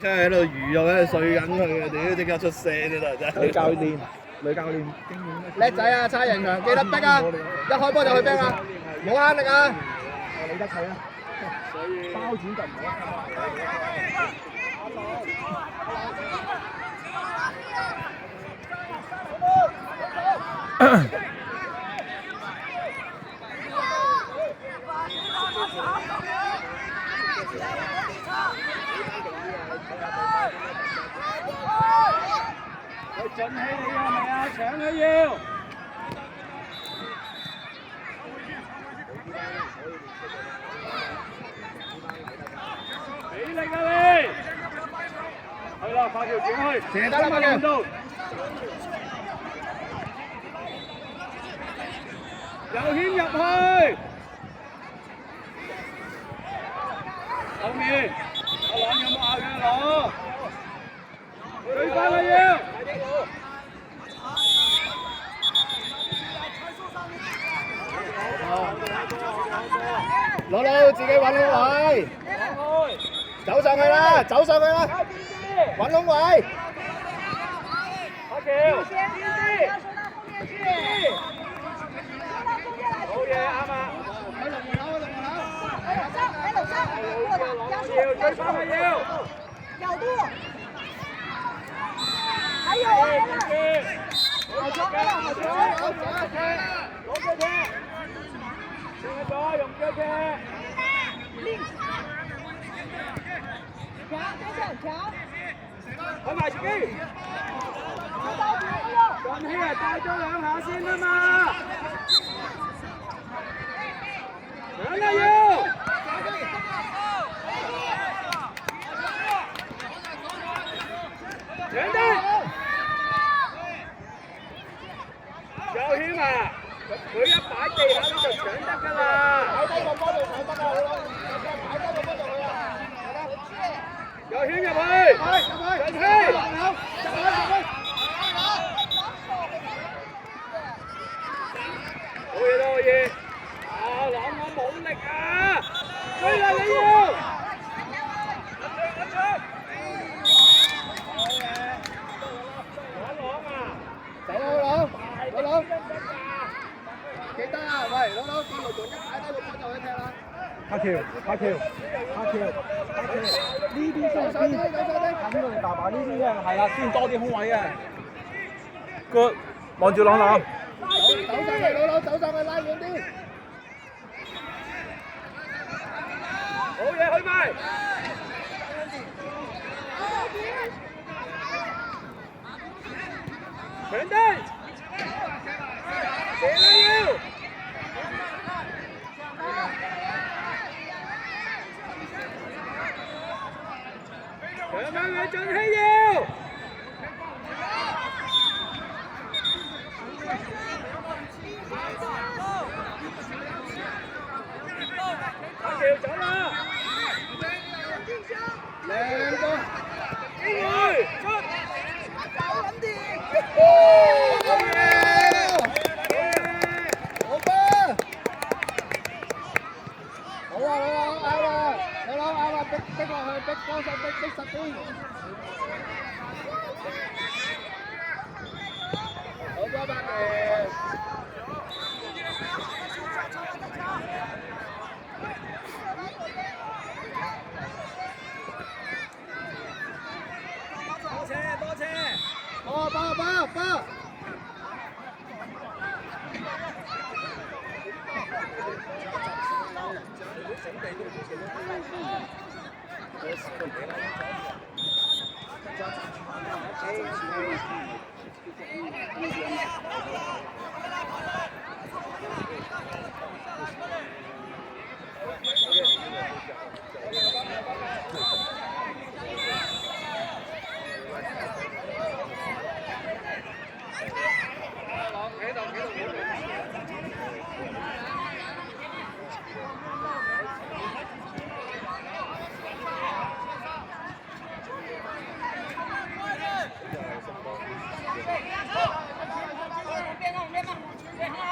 真係喺度魚肉喺度碎緊佢嘅，屌即刻出聲呢度真係。女教練經驗叻仔啊！差人強，記得逼啊！一開波就去逼啊！冇慳力啊！理得佢啊，包剪就唔好。佢進氣你係咪啊？搶佢要！俾力啊你！係啦，發條轉去，射得啦嘛嘅。又牽入去，後面阿朗有冇拗嘅朗？追翻啦要！攞到自己揾空位，走上去啦，走上去啦，揾空位。阿橋，好嘢啱啊！要追翻啦要！角度，还有啊！好球，好球，好球，攞腳踢，用咗用腳踢，強，跟上強，開埋自己，振希啊帶咗兩下先啊嘛，搶啦要！搶得！有謙啊！佢一擺地下呢就搶得㗎啦！擺低個波就搶得啦，擺低個波就去啦。有謙入去，振希，好嘢好嘢！啊朗我冇力啊！追啦你要！攞，記得啊！喂，攞邊路仲一擺低個波就去踢啦！阿橋，呢邊先係邊？近過嚟大把呢邊嘅，係啦，先多啲空位嘅。Good，望住朗朗。走上去，攞，走上去拉遠啲。好嘢，去埋！搶低！射啦要！搶翻佢振希要！阿橋走啦！靚波！機會出！逼落去，逼幫手，逼實啲。好波伯嘅。多車！波！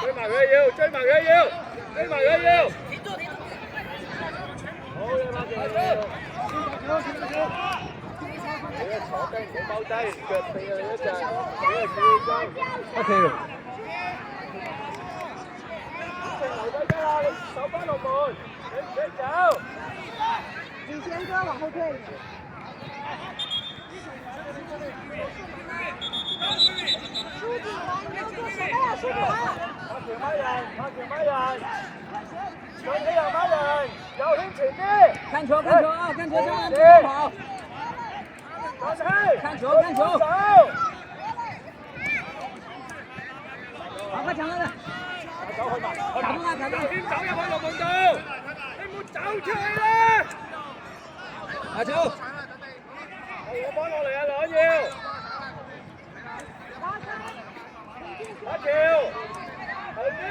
追埋佢要，追埋佢要，追埋佢要。好嘢，馬傑。低，唔好踎低，腳地啊你一隻，你係注意咗。一條。留低得啦，你手翻落門，你唔使走。你先哥往後退一點。書記完，你要做什麼呀，書記完？拍條乜人？拍條乜人？上起又乜人？右圈前啲。看球啊！看球，千萬不要跑。上氣。看球。走。好，快搶佢哋。走去埋。打中啦！右圈走入去龍門度，你唔好走出去啦！打球。我幫落嚟啊，兩要。打橋，後啲，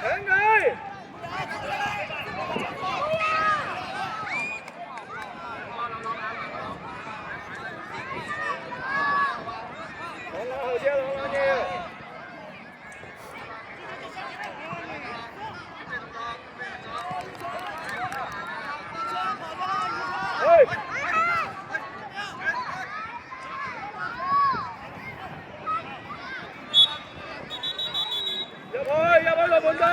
搶佢，兩後啲啊，兩要，去。入去龍門度。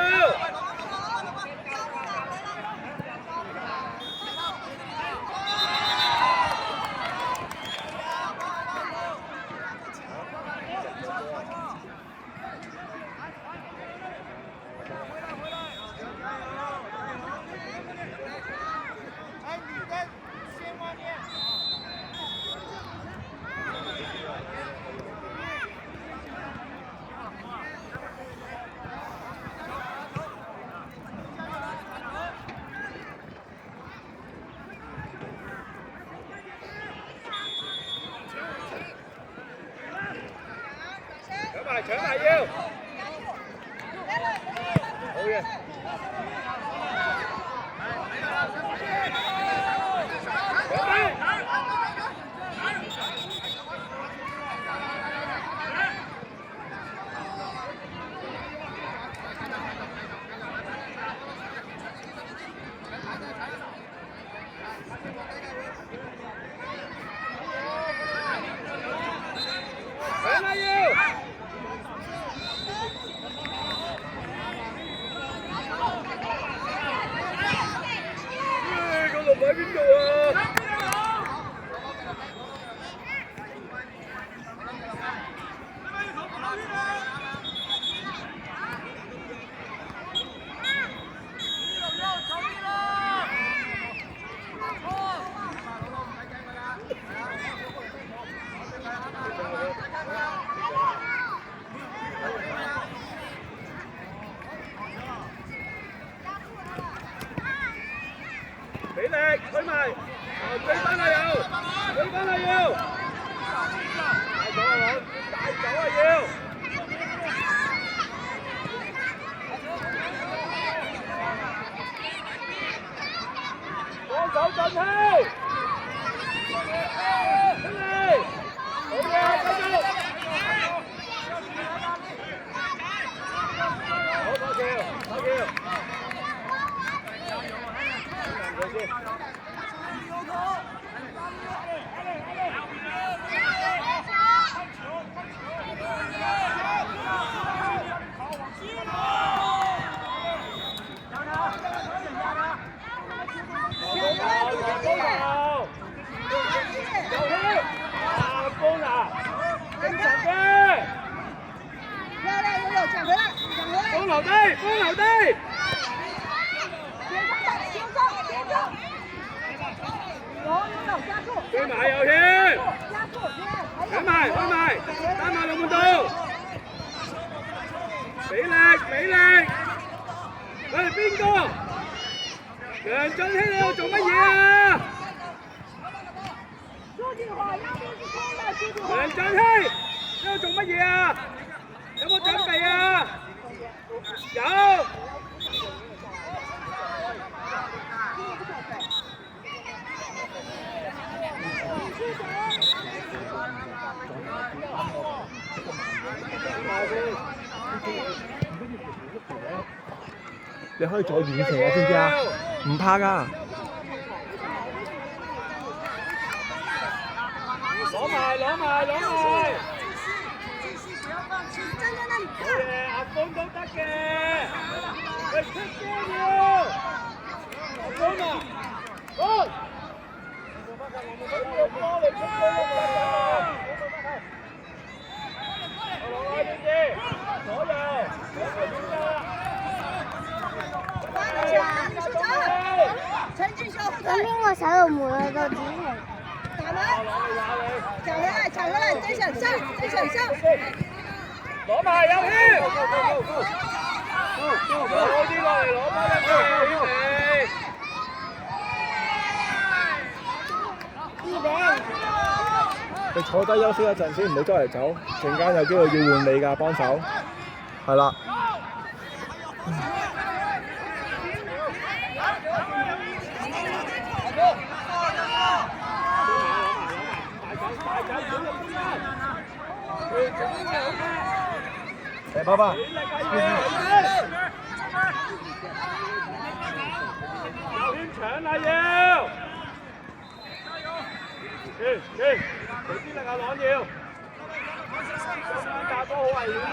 搶埋要，好嘅。喺邊度啊？俾力，推埋，追翻啊要，追翻啊要，帶走啊佬，帶走啊要，幫手進氣，出嚟，好嘢，繼續，好過橋，過橋。放留低，放留低。追埋右圈，搶埋，開埋，單埋龍門度。俾力，俾力。喂，邊個？梁俊熙喺度做乜嘢啊？梁俊熙喺度做乜嘢啊？有冇準備啊？有。你可以再遠射啊，知唔知啊？唔怕㗎。攞埋。站在那里好看。嘢，阿峰都得嘅。喂，出聲要！阿峰啊，好！陈俊雄后咁邊個手度門啊？個主人打门，抢回来，再向上，攞埋有血！攞啲落嚟，攞翻一個你坐低休息一陣先，唔好周圍走，陣間有機會要換你㗎，幫手。係啦。嚟，爸爸。有圈搶啦要！隨啲力啊朗耀！咁樣架波好危險啊！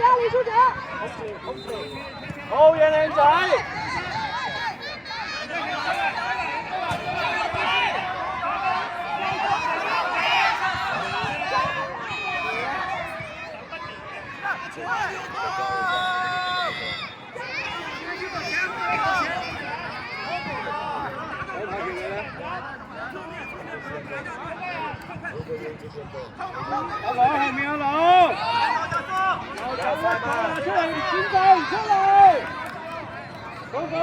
压力出者。好嘢靚仔！阿龍後面阿龍，又走一個啦，出嚟轉進出嚟，趕快，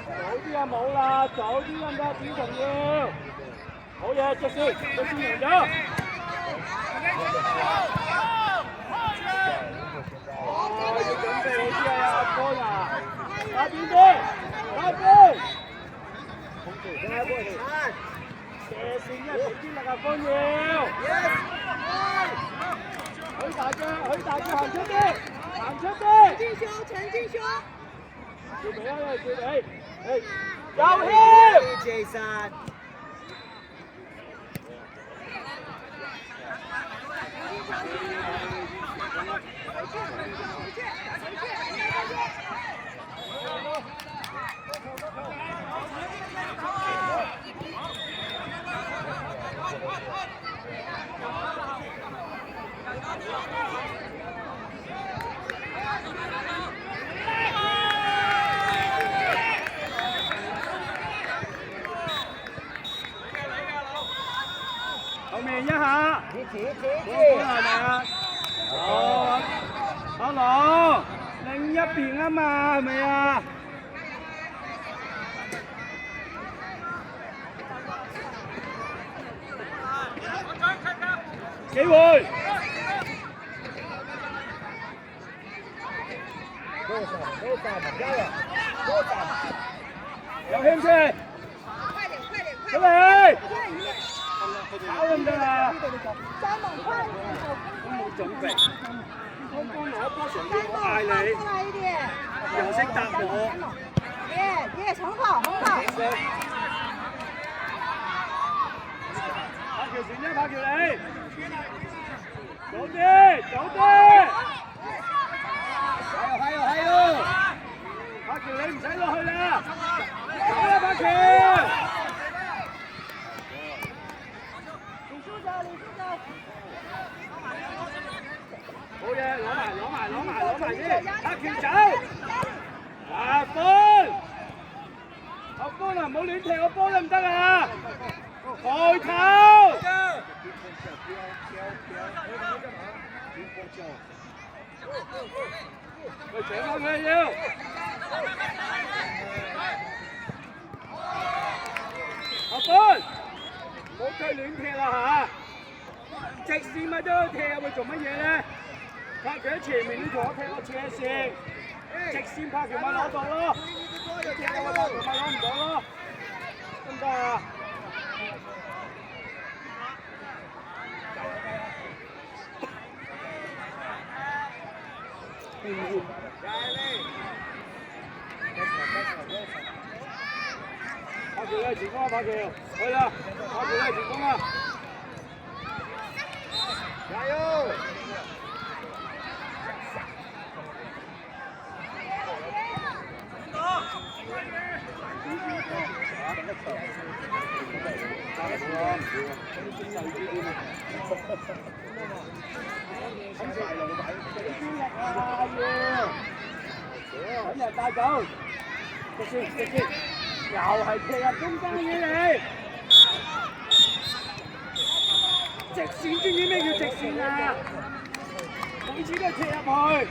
早啲啊冇啦，早啲得唔得？點重要？好嘢，直線贏咗。要準備好啲啊，阿哥啊，打邊啲，打邊。射線一俾啲力啊，方耀！許大腳行出啲！陳俊雄，照俾啊，照俾！有險！後面一下，係咪啊？哦，阿龍，另一邊啊嘛，係咪啊？機會。有興趣？出嚟！搞咁得啦！我冇準備，剛剛攞波上邊，我嗌你，又識答我。很好。拍橋船啫，拍橋你，早啲！係啊！拍橋你唔使落去啦，走啦拍橋！好嘢，攞埋先，拍橋走！阿歡啊，唔好亂踢我波得唔得啊？抬頭！喂，搶翻佢要！阿歡，唔好再亂踢啦嚇！直線咪都要踢，會做乜嘢咧？拍佢喺前面，你同我踢個斜線，直線拍條咪攞到咯，踢我拍條咪攞唔到咯，得唔得啊？拍橋咧前鋒啊，柏橋去啦，柏橋咧前鋒啊！加油！揾人帶走，直接，又係踢入中間嘅你，直線知唔知咩叫直線啊？每次都係踢入去。